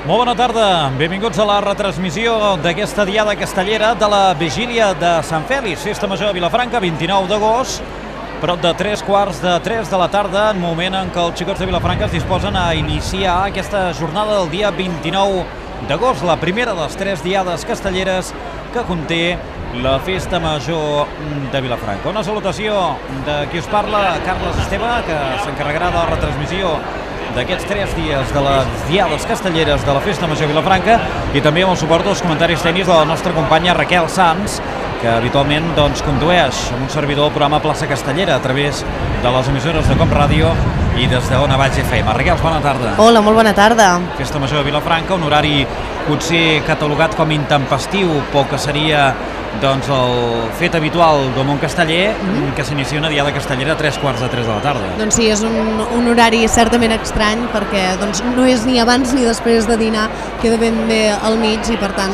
Molt bona tarda, benvinguts a la retransmissió d'aquesta diada castellera de la vigília de Sant Fèlix, Festa Major de Vilafranca, 29 d'agost, prop de 3:45 de la tarda, en moment en què els xicots de Vilafranca es disposen a iniciar aquesta jornada del dia 29 d'agost, la primera de les 3 diades castelleres que conté la Festa Major de Vilafranca. Una salutació de qui us parla, Carles Esteve, que s'encarregarà de la retransmissió d'aquests 3 dies de les diades castelleres de la Festa Major de Vilafranca, i també amb el suport dels comentaris tècnics de la nostra companya Raquel Sans, que habitualment condueix amb un servidor el programa Plaça Castellera a través de les emissores de Com Ràdio i des d'Ona Valls FM. Raquel, bona tarda. Hola, molt bona tarda. Festa Major de Vilafranca, un horari potser catalogat com intempestiu, pel que seria el fet habitual del món casteller, que s'inicia una diada castellera a 3:45 de la tarda. Doncs sí, és un horari certament estrany, perquè no és ni abans ni després de dinar, queda ben bé al mig i per tant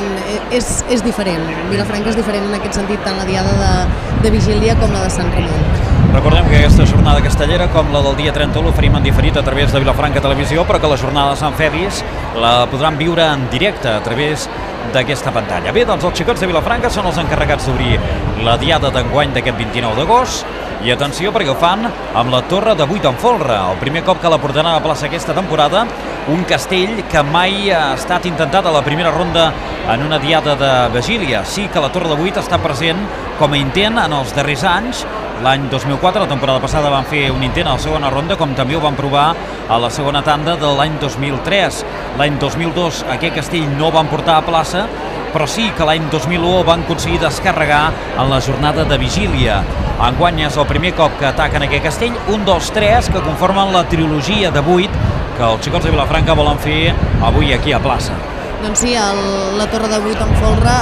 és diferent. Vilafranca és diferent en aquest sentit, tant la diada de vigília com la de Sant Ramon. Recordem que aquesta jornada castellera, com la del dia 31, l'oferim en diferit a través de Vilafranca Televisió, però que la jornada de Sant Fèlix la podran viure en directe a través d'aquesta pantalla. Bé, doncs els xicots de Vilafranca són els encarregats d'obrir la diada d'enguany d'aquest 29 d'agost, i atenció perquè ho fan amb la Torre de Buit en Folre, el primer cop que la portaran a la plaça aquesta temporada, un castell que mai ha estat intentat a la primera ronda en una diada de vigília. Sí que la Torre de Buit està present com a intent en els darrers anys. L'any 2004, la temporada passada, van fer un intent a la segona ronda, com també ho van provar a la segona tanda de l'any 2003. L'any 2002 aquest castell no el van portar a plaça, però sí que l'any 2001 van aconseguir descarregar en la jornada de vigília. Enguany és el primer cop que ataquen aquest castell, 1, 2, 3, que conformen la trilogia de 8 que els xicots de Vilafranca volen fer avui aquí a plaça. Doncs sí, la Torre de Buit en Folre,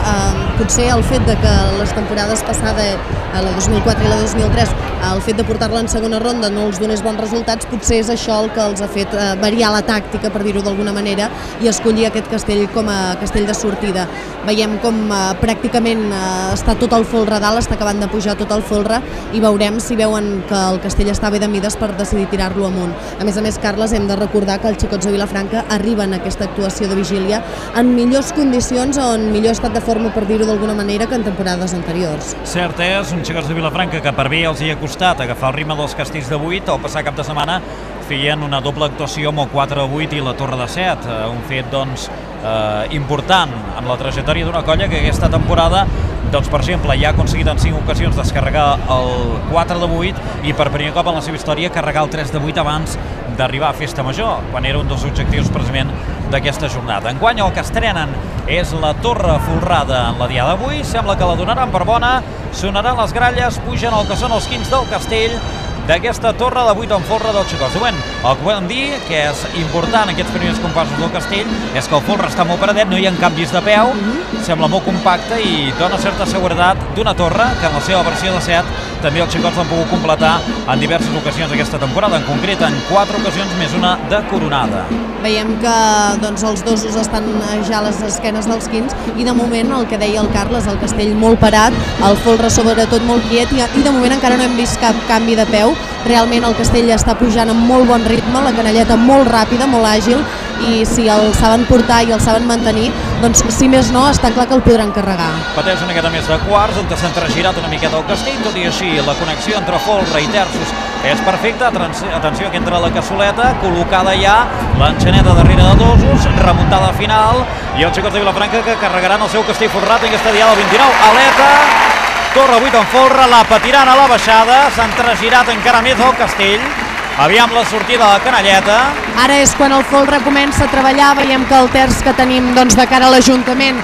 potser el fet de que les temporades passades, la 2004 i la 2003, el fet de portar-la en segona ronda no els donés bons resultats, potser és això el que els ha fet variar la tàctica, per dir-ho d'alguna manera, i escollir aquest castell com a castell de sortida. Veiem com pràcticament està tot el folre a dalt, està acabant de pujar tot el folre, i veurem si veuen que el castell està bé de mides per decidir tirar-lo amunt. A més, Carles, hem de recordar que els xicots de Vilafranca arriben a aquesta actuació de vigília en millors condicions o en millor estat de forma, per dir-ho d'alguna manera, que en temporades anteriors. Cert és, uns xicots de Vilafranca que per bé els hi ha costat agafar el ritme dels castells de 8, el passat cap de setmana feien una doble actuació amb el 4-8 i la Torre de 7, un fet important en la trajectòria d'una colla que aquesta temporada, per exemple, ja ha aconseguit en 5 ocasions descarregar el 4-8 i per primer cop en la seva història carregar el 3-8 abans d'arribar a Festa Major, quan era un dels objectius precisament d'aquesta jornada. Enguany el que estrenen és la Torre folrada en la diada d'avui, sembla que la donaran per bona, sonaran les gralles, pugen el que són els quins del castell d'aquesta Torre de Buit en Folre dels xicots. El que podem dir, que és important aquests primers compassos del castell, és que el folre està molt paradet, no hi ha canvis de peu, sembla molt compacte i dona certa seguretat d'una torre que en la seva versió de 7 també els xicots l'han pogut completar en diverses ocasions aquesta temporada, en concret en 4 ocasions més una de coronada. Veiem que els dosos estan ja a les esquenes dels quins i de moment, el que deia el Carles, el castell molt parat, el folre sobretot molt quiet i de moment encara no hem vist cap canvi de peu. Realment el castell està pujant amb molt bon ritme, la canelleta molt ràpida, molt àgil, i si el saben portar i el saben mantenir, doncs si més no, està clar que el podran carregar. Pateix una miqueta més de quarts, on s'ha entregirat una miqueta el castell, tot i així la connexió entre folre i terços és perfecta. Atenció que entra la cassoleta, col·locada ja l'enxaneta darrere de dosos, remuntada final, i els xicots de Vilafranca que carregaran el seu castell folrat en aquesta diada del 29. Aleta, Torre 8 en folre, la patiran a la baixada, s'ha entregirat encara més el castell. Aviam la sortida de la canelleta. Ara és quan el folre comença a treballar, veiem que el terç que tenim de cara a l'Ajuntament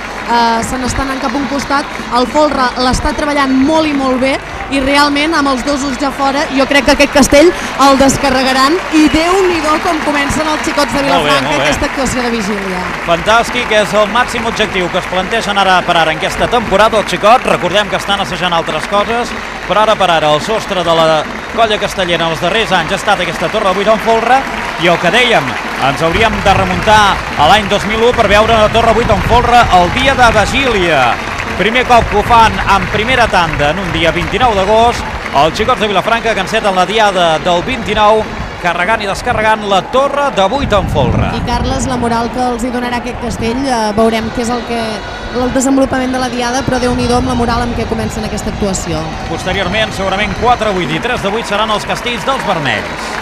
se n'està anant cap a un costat, el folre l'està treballant molt i molt bé i realment amb els dosos ja fora jo crec que aquest castell el descarregaran i Déu-n'hi-do com comencen els xicots de Vilafranca aquesta actuació de vigília. Fantàstic, és el màxim objectiu que es plantegen ara per ara en aquesta temporada els xicots. Recordem que estan assajant altres coses, però ara per ara el sostre de la colla castellera en els darrers anys ha estat aquesta Torre de Buit en Folre, i el que dèiem, ens hauríem de remuntar a l'any 2001 per veure la Torre 8 en folre el dia de vigília. Primer cop que ho fan en primera tanda en un dia 29 d'agost, els xicots de Vilafranca que enceten la diada del 29 carregant i descarregant la torre de 8 en folre. I Carles, la moral que els hi donarà aquest castell, veurem què és el desenvolupament de la diada, però Déu-n'hi-do amb la moral amb què comencen aquesta actuació. Posteriorment, segurament 4 de 8 i 3 de 8 seran els castells dels vermells.